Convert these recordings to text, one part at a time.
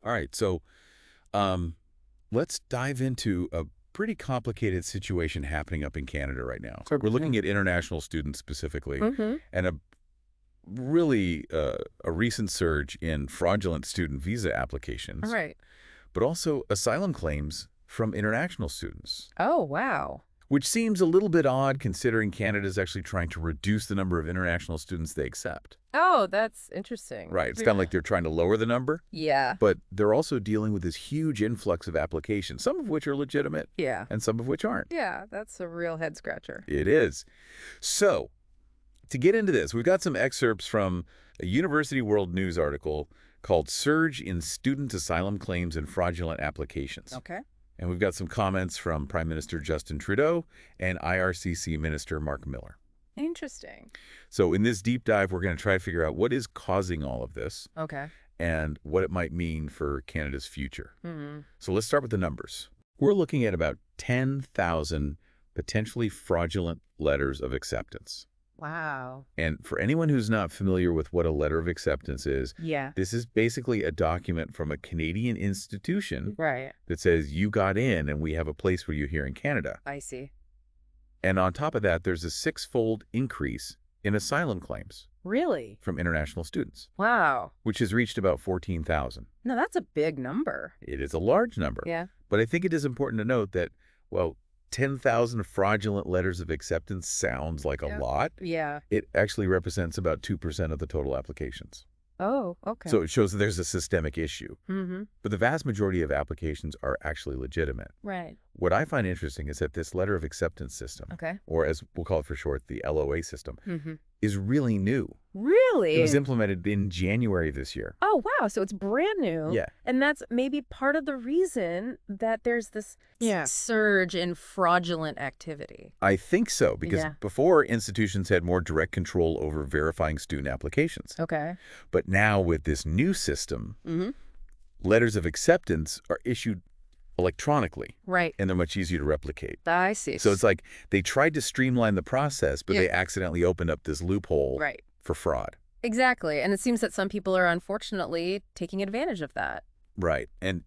All right, so um, let's dive into a pretty complicated situation happening up in Canada right now. We're Okay. looking at international students specifically, Mm-hmm. and really a recent surge in fraudulent student visa All applications, right. but also asylum claims from international students, Oh, wow. which seems a little bit odd considering Canada is actually trying to reduce the number of international students they accept. Oh, that's interesting. Right, it's kind of like they're trying to lower the number, Yeah. but they're also dealing with this huge influx of applications, some of which are legitimate Yeah. and some of which aren't. Yeah, that's a real head scratcher. It is. So, to get into this, we've got some excerpts from a University World News article called Surge in Student Asylum Claims and Fraudulent Applications. Okay. And we've got some comments from Prime Minister Justin Trudeau and IRCC Minister Mark Miller. Interesting. So in this deep dive, we're going to try to figure out what is causing all of this Okay. and what it might mean for Canada's future. Mm-hmm. So let's start with the numbers. We're looking at about 10,000 potentially fraudulent letters of acceptance. Wow. And for anyone who's not familiar with what a letter of acceptance is, Yeah. this is basically a document from a Canadian institution Right. that says you got in and we have a place for you here in Canada. I see. And on top of that, there's a six-fold increase in asylum claims Really? from international students, Wow. which has reached about 14,000. No, that's a big number. It is a large number. Yeah. But I think it is important to note that, well, 10,000 fraudulent letters of acceptance sounds like a Yeah. lot. Yeah. It actually represents about 2% of the total applications. Oh, okay. So it shows that there's a systemic issue. Mm-hmm. But the vast majority of applications are actually legitimate. Right. What I find interesting is that this letter of acceptance system, Okay. or as we'll call it for short, the LOA system, Mm-hmm. is really new. Really? It was implemented in January of this year. Oh, wow. So it's brand new. Yeah. And that's maybe part of the reason that there's this surge in fraudulent activity. I think so, because Yeah. before, institutions had more direct control over verifying student applications. Okay. But now with this new system, Mm-hmm. letters of acceptance are issued electronically, Right. and they're much easier to replicate. I see. So it's like they tried to streamline the process, but Yeah. they accidentally opened up this loophole Right. for fraud. Exactly. And it seems that some people are unfortunately taking advantage of that. Right. And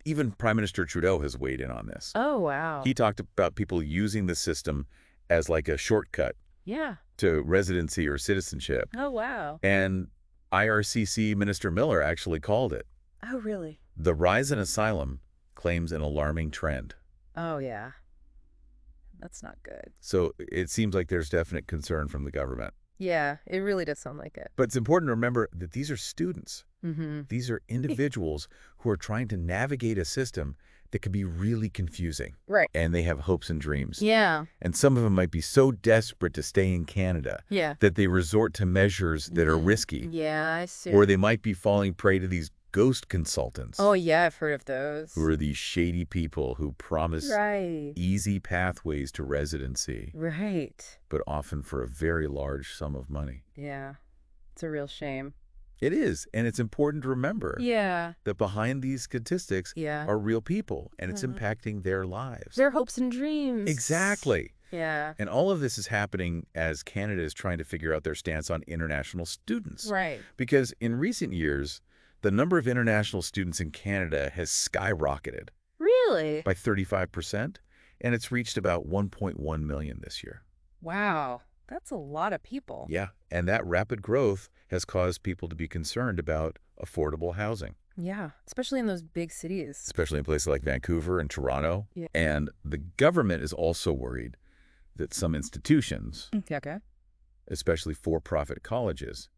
even Prime Minister Trudeau has weighed in on this. Oh, wow. He talked about people using the system as like a shortcut Yeah. to residency or citizenship. Oh, wow. And IRCC Minister Miller actually called it. Oh, really? The rise in asylum claims an alarming trend. Oh, yeah. That's not good. So it seems like there's definite concern from the government. Yeah, it really does sound like it. But it's important to remember that these are students. Mm-hmm. These are individuals who are trying to navigate a system that can be really confusing. Right. And they have hopes and dreams. Yeah. And some of them might be so desperate to stay in Canada Yeah. that they resort to measures that are risky. Yeah, I see. Or they might be falling prey to these ghost consultants. Oh, yeah, I've heard of those. Who are these shady people who promise Right. easy pathways to residency, Right. but often for a very large sum of money. Yeah. It's a real shame. It is, and it's important to remember Yeah. that behind these statistics Yeah. are real people, and it's Mhm. impacting their lives. Their hopes and dreams. Exactly. Yeah. And all of this is happening as Canada is trying to figure out their stance on international students. Right. Because in recent years, the number of international students in Canada has skyrocketed Really? by 35%, and it's reached about 1.1 million this year. Wow. That's a lot of people. Yeah, and that rapid growth has caused people to be concerned about affordable housing, Yeah. Especially in those big cities. especially in places like Vancouver and Toronto. Yeah. And the government is also worried that some institutions, Okay. especially for-profit colleges,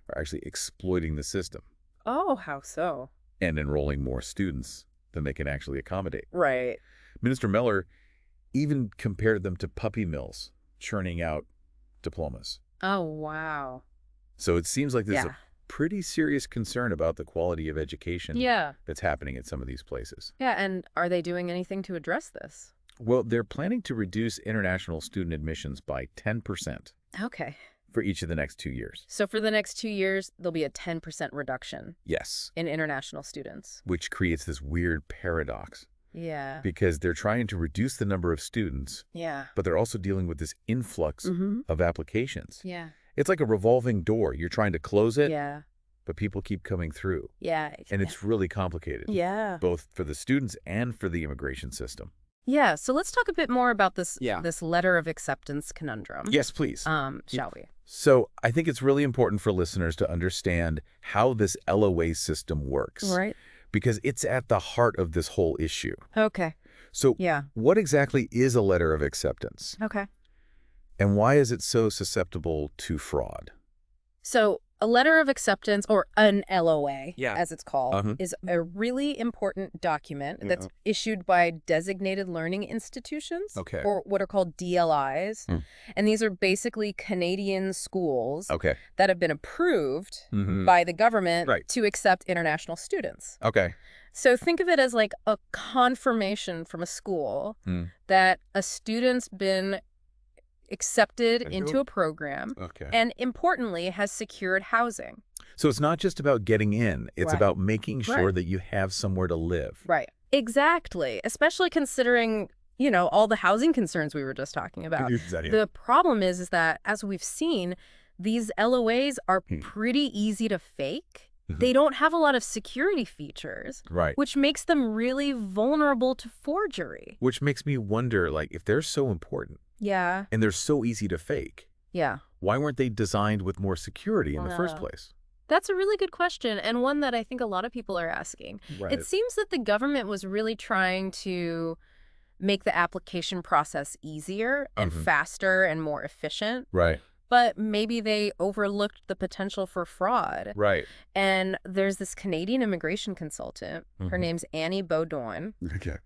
are actually exploiting the system Oh, how so? and enrolling more students than they can actually accommodate. Right. Minister Miller even compared them to puppy mills churning out diplomas. Oh, wow. So it seems like there's Yeah. a pretty serious concern about the quality of education Yeah. that's happening at some of these places. Yeah. And are they doing anything to address this? Well, they're planning to reduce international student admissions by 10% Okay. for each of the next 2 years. So for the next 2 years, there'll be a 10% reduction Yes, in international students. which creates this weird paradox Yeah. because they're trying to reduce the number of students, Yeah. but they're also dealing with this influx Mm-hmm. of applications. Yeah. It's like a revolving door. You're trying to close it, Yeah. but people keep coming through. Yeah. And it's really complicated. Yeah. Both for the students and for the immigration system. Yeah, so let's talk a bit more about this letter of acceptance conundrum. Yes, please. Shall we? So I think it's really important for listeners to understand how this LOA system works. Right. Because it's at the heart of this whole issue. Okay. So Yeah. what exactly is a letter of acceptance? Okay. And why is it so susceptible to fraud? So a letter of acceptance, or an LOA, Yeah. as it's called, is a really important document that's issued by designated learning institutions, or what are called DLIs. And these are basically Canadian schools that have been approved by the government to accept international students. So think of it as like a confirmation from a school that a student's been accepted into a program, and importantly, has secured housing. So it's not just about getting in, it's about making sure that you have somewhere to live. Right. Exactly. Especially considering, you know, all the housing concerns we were just talking about. The problem is that, as we've seen, these LOAs are pretty easy to fake. They don't have a lot of security features, which makes them really vulnerable to forgery. Which makes me wonder, like, if they're so important, and they're so easy to fake, why weren't they designed with more security in the first place? That's a really good question, and one that I think a lot of people are asking. It seems that the government was really trying to make the application process easier and faster and more efficient. But maybe they overlooked the potential for fraud. And there's this Canadian immigration consultant. Her name's Annie Beaudoin.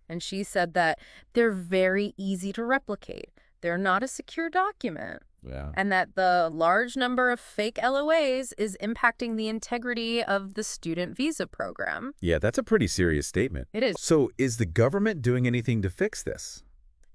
And she said that they're very easy to replicate. They're not a secure document. And that the large number of fake LOAs is impacting the integrity of the student visa program. Yeah, that's a pretty serious statement. It is. So is the government doing anything to fix this?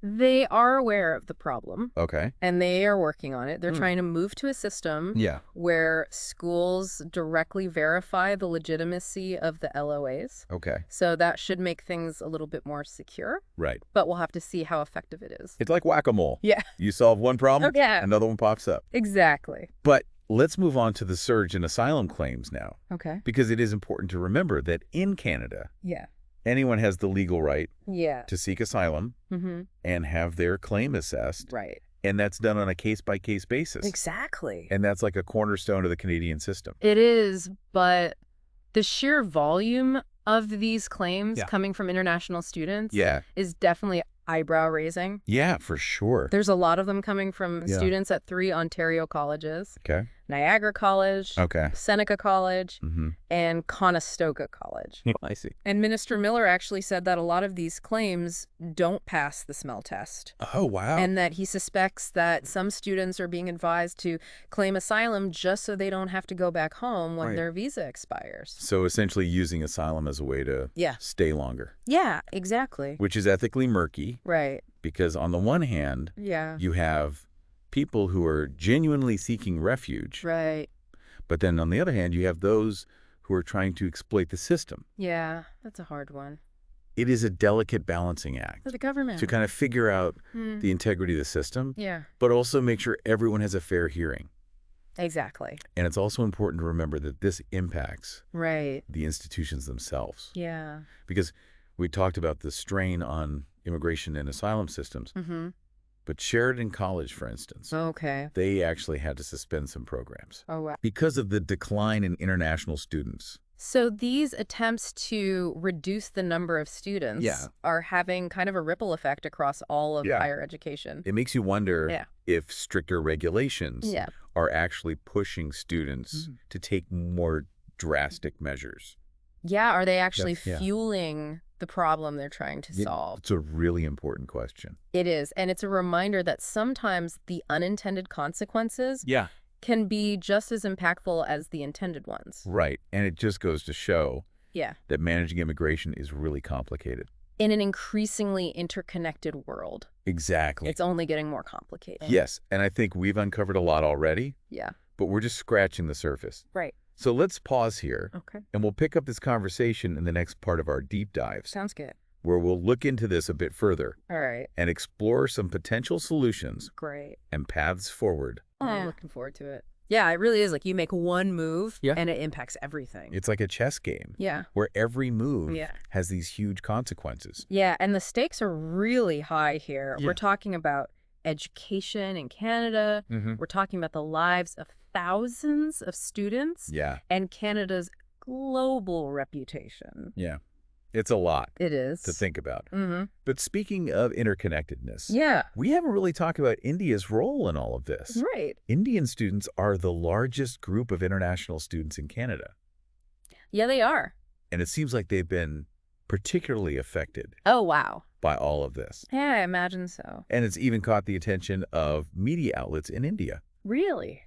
They are aware of the problem. Okay. And they are working on it. They're trying to move to a system where schools directly verify the legitimacy of the LOAs. Okay. So that should make things a little bit more secure. Right. But we'll have to see how effective it is. It's like whack-a-mole. Yeah. You solve one problem, another one pops up. Exactly. But let's move on to the surge in asylum claims now. Okay. Because it is important to remember that in Canada, anyone has the legal right to seek asylum and have their claim assessed. Right. And that's done on a case-by-case basis. Exactly. And that's like a cornerstone of the Canadian system. It is, but the sheer volume of these claims coming from international students is definitely eyebrow-raising. Yeah, for sure. There's a lot of them coming from students at 3 Ontario colleges. Niagara College, Seneca College, and Conestoga College. I see. And Minister Miller actually said that a lot of these claims don't pass the smell test. Oh, wow. And that he suspects that some students are being advised to claim asylum just so they don't have to go back home when their visa expires. So essentially using asylum as a way to stay longer. Yeah, exactly. Which is ethically murky. Right. Because on the one hand, you have people who are genuinely seeking refuge. Right. But then on the other hand, you have those who are trying to exploit the system. Yeah, that's a hard one. It is a delicate balancing act. For the government. To kind of figure out the integrity of the system. Yeah. But also make sure everyone has a fair hearing. Exactly. And it's also important to remember that this impacts the institutions themselves. Yeah. Because we talked about the strain on immigration and asylum systems. But Sheridan College, for instance, they actually had to suspend some programs. Oh, wow. Because of the decline in international students. So these attempts to reduce the number of students are having kind of a ripple effect across all of higher education. It makes you wonder if stricter regulations are actually pushing students to take more drastic measures. Yeah, are they actually fueling the problem they're trying to solve? It's a really important question. It is, and it's a reminder that sometimes the unintended consequences can be just as impactful as the intended ones. Right, and it just goes to show that managing immigration is really complicated. In an increasingly interconnected world. Exactly. It's only getting more complicated. Yes, and I think we've uncovered a lot already. Yeah. But we're just scratching the surface. Right. So let's pause here. Okay. And we'll pick up this conversation in the next part of our deep dives. Sounds good. Where we'll look into this a bit further. All right. And explore some potential solutions. Great. And paths forward. I'm looking forward to it. Yeah, it really is. Like, you make one move, Yeah. and it impacts everything. It's like a chess game. Yeah. Where every move Yeah. has these huge consequences. Yeah, and the stakes are really high here. Yeah. We're talking about education in Canada. We're talking about the lives of thousands of students. Yeah. And Canada's global reputation. Yeah. It's a lot It is. to think about. Mm-hmm. But speaking of interconnectedness, Yeah. we haven't really talked about India's role in all of this. Right. Indian students are the largest group of international students in Canada. Yeah, they are. And it seems like they've been particularly affected Oh, wow. by all of this. Yeah, I imagine so. And it's even caught the attention of media outlets in India. Really?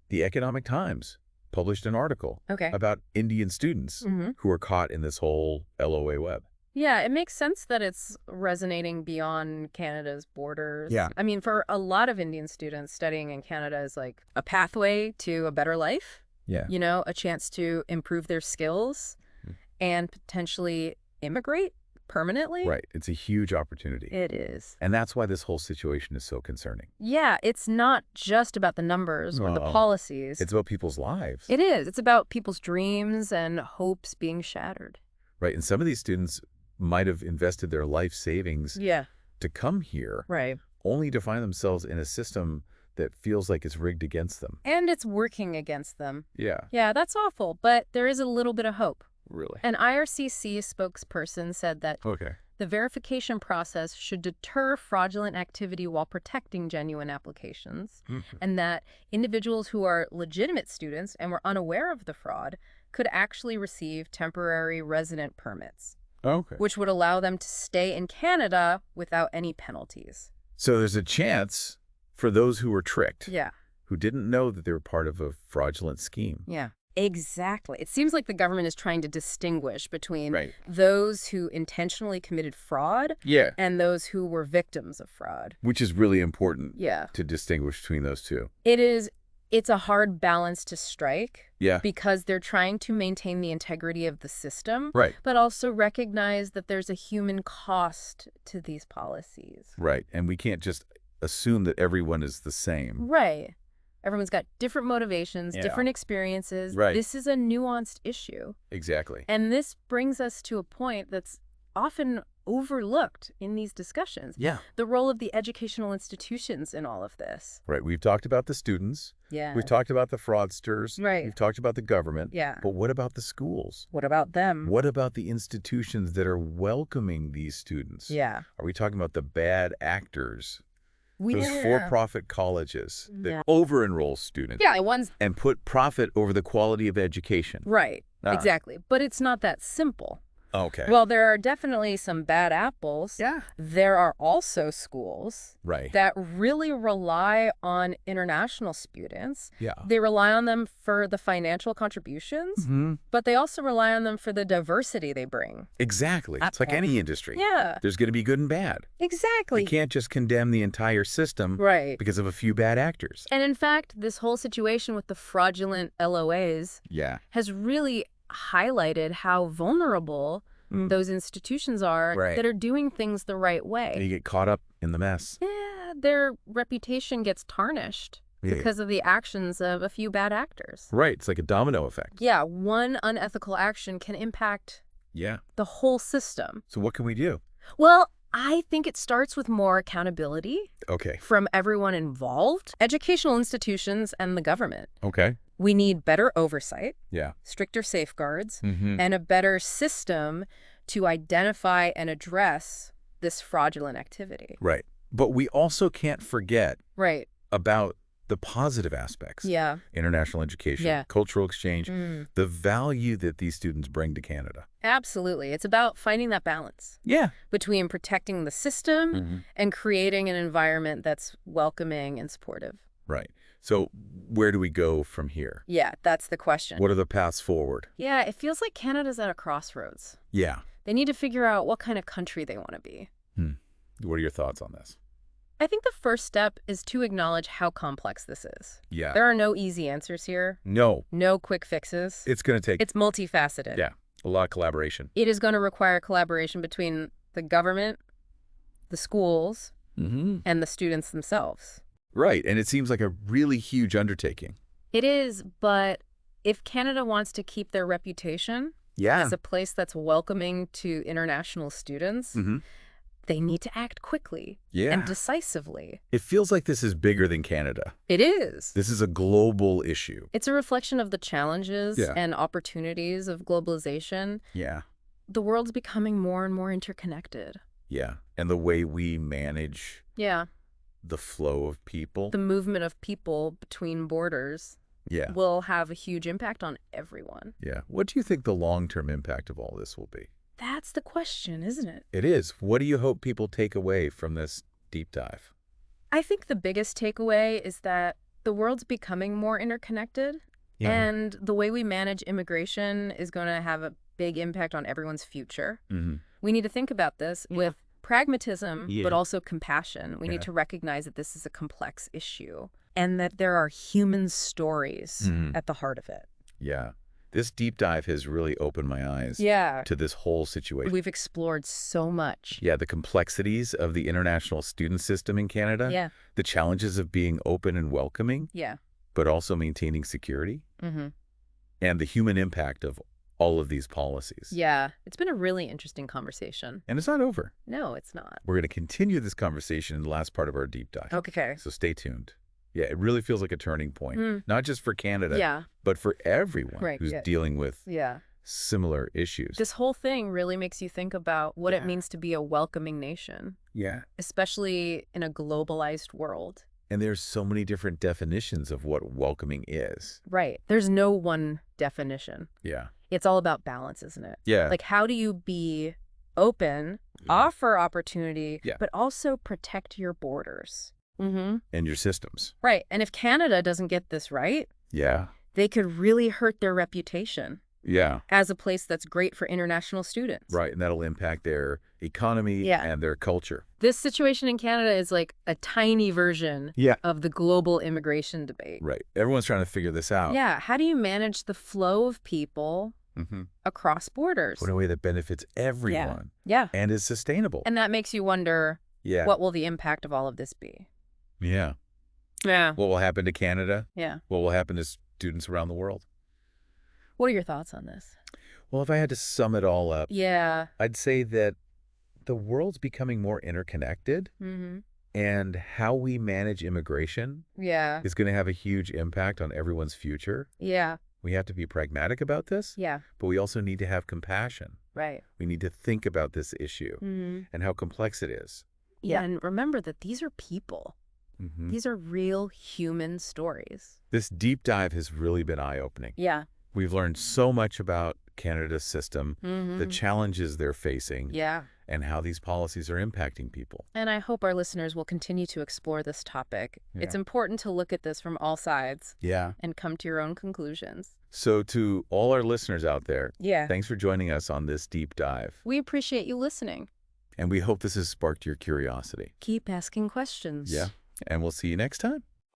The Economic Times published an article about Indian students who are caught in this whole LOA web. Yeah, it makes sense that it's resonating beyond Canada's borders. Yeah. I mean, for a lot of Indian students, studying in Canada is like a pathway to a better life. Yeah. You know, a chance to improve their skills and potentially immigrate permanently. Right. It's a huge opportunity. It is. And that's why this whole situation is so concerning. Yeah, it's not just about the numbers or the policies. It's about people's lives. It is. It's about people's dreams and hopes being shattered. Right. And some of these students might have invested their life savings to come here, right, only to find themselves in a system that feels like it's rigged against them. And it's working against them. Yeah. Yeah, that's awful, but there is a little bit of hope. Really? An IRCC spokesperson said that the verification process should deter fraudulent activity while protecting genuine applications, and that individuals who are legitimate students and were unaware of the fraud could actually receive temporary resident permits, which would allow them to stay in Canada without any penalties. So there's a chance for those who were tricked, Yeah. who didn't know that they were part of a fraudulent scheme. Yeah. Exactly. It seems like the government is trying to distinguish between Right. those who intentionally committed fraud and those who were victims of fraud. Which is really important Yeah. to distinguish between those two. It is. It's a hard balance to strike. Yeah. Because they're trying to maintain the integrity of the system. Right. But also recognize that there's a human cost to these policies. Right. And we can't just assume that everyone is the same. Right. Everyone's got different motivations, Yeah. different experiences. Right. This is a nuanced issue. Exactly. And this brings us to a point that's often overlooked in these discussions. Yeah. The role of the educational institutions in all of this. Right. We've talked about the students. Yeah. We've talked about the fraudsters. Right. We've talked about the government. Yeah. But what about the schools? What about them? What about the institutions that are welcoming these students? Yeah. Are we talking about the bad actors? Those Yeah. for-profit colleges that Yeah. over-enroll students Yeah, one's and put profit over the quality of education. right. Ah. Exactly. But it's not that simple. Okay. Well, there are definitely some bad apples. Yeah. There are also schools Right. that really rely on international students. Yeah. They rely on them for the financial contributions, but they also rely on them for the diversity they bring. Exactly. It's like any industry. Yeah. There's going to be good and bad. Exactly. You can't just condemn the entire system Right. because of a few bad actors. And in fact, this whole situation with the fraudulent LOAs Yeah. has really highlighted how vulnerable those institutions are that are doing things the right way. And you get caught up in the mess. Yeah, their reputation gets tarnished because of the actions of a few bad actors. Right. It's like a domino effect. Yeah, one unethical action can impact Yeah. the whole system. So what can we do? Well, I think it starts with more accountability Okay. from everyone involved, educational institutions and the government. Okay. We need better oversight, Yeah. stricter safeguards, Mm-hmm. and a better system to identify and address this fraudulent activity. Right. But we also can't forget Right. about the positive aspects. Yeah. International education, Yeah. cultural exchange, the value that these students bring to Canada. Absolutely. It's about finding that balance Yeah. between protecting the system and creating an environment that's welcoming and supportive. Right. So where do we go from here? Yeah, that's the question. What are the paths forward? Yeah, it feels like Canada's at a crossroads. Yeah. They need to figure out what kind of country they want to be. What are your thoughts on this? I think the first step is to acknowledge how complex this is. Yeah. There are no easy answers here, No. no quick fixes. It's going to take It's multifaceted. a lot of collaboration. It is going to require collaboration between the government, the schools, and the students themselves. Right. And it seems like a really huge undertaking. It is, but if Canada wants to keep their reputation Yeah. as a place that's welcoming to international students, they need to act quickly and Yeah. decisively. It feels like this is bigger than Canada. It is. This is a global issue. It's a reflection of the challenges Yeah. and opportunities of globalization. Yeah. The world's becoming more and more interconnected. Yeah. And the way we manage Yeah. the flow of people. The movement of people between borders Yeah. will have a huge impact on everyone. Yeah. What do you think the long-term impact of all this will be? That's the question, isn't it? It is. What do you hope people take away from this deep dive? I think the biggest takeaway is that the world's becoming more interconnected, and the way we manage immigration is going to have a big impact on everyone's future. We need to think about this with pragmatism, but also compassion. We need to recognize that this is a complex issue and that there are human stories at the heart of it. Yeah. This deep dive has really opened my eyes to this whole situation. We've explored so much. Yeah, the complexities of the international student system in Canada. Yeah. The challenges of being open and welcoming. Yeah. But also maintaining security. And the human impact of all of these policies. Yeah. It's been a really interesting conversation. And it's not over. No, it's not. We're going to continue this conversation in the last part of our deep dive. Okay. So stay tuned. Yeah, it really feels like a turning point, not just for Canada, but for everyone who's dealing with similar issues. This whole thing really makes you think about what it means to be a welcoming nation. Yeah. Especially in a globalized world. And there's so many different definitions of what welcoming is. Right. There's no one definition. Yeah. It's all about balance, isn't it? Yeah. Like, how do you be open, offer opportunity, but also protect your borders? And your systems. Right. And if Canada doesn't get this right, they could really hurt their reputation as a place that's great for international students. Right. And that'll impact their economy and their culture. This situation in Canada is like a tiny version of the global immigration debate. Right. Everyone's trying to figure this out. Yeah. How do you manage the flow of people across borders? In a way that benefits everyone. Yeah. And is sustainable. And that makes you wonder, what will the impact of all of this be? Yeah. Yeah. What will happen to Canada? Yeah. What will happen to students around the world? What are your thoughts on this? Well, if I had to sum it all up, I'd say that the world's becoming more interconnected, and how we manage immigration is going to have a huge impact on everyone's future. Yeah. We have to be pragmatic about this, but we also need to have compassion. Right. We need to think about this issue and how complex it is. Yeah. And remember that these are people. These are real human stories. This deep dive has really been eye-opening. Yeah. We've learned so much about Canada's system, the challenges they're facing, and how these policies are impacting people. And I hope our listeners will continue to explore this topic. It's important to look at this from all sides and come to your own conclusions. So to all our listeners out there, Yeah. thanks for joining us on this deep dive. We appreciate you listening. And we hope this has sparked your curiosity. Keep asking questions. Yeah. And we'll see you next time.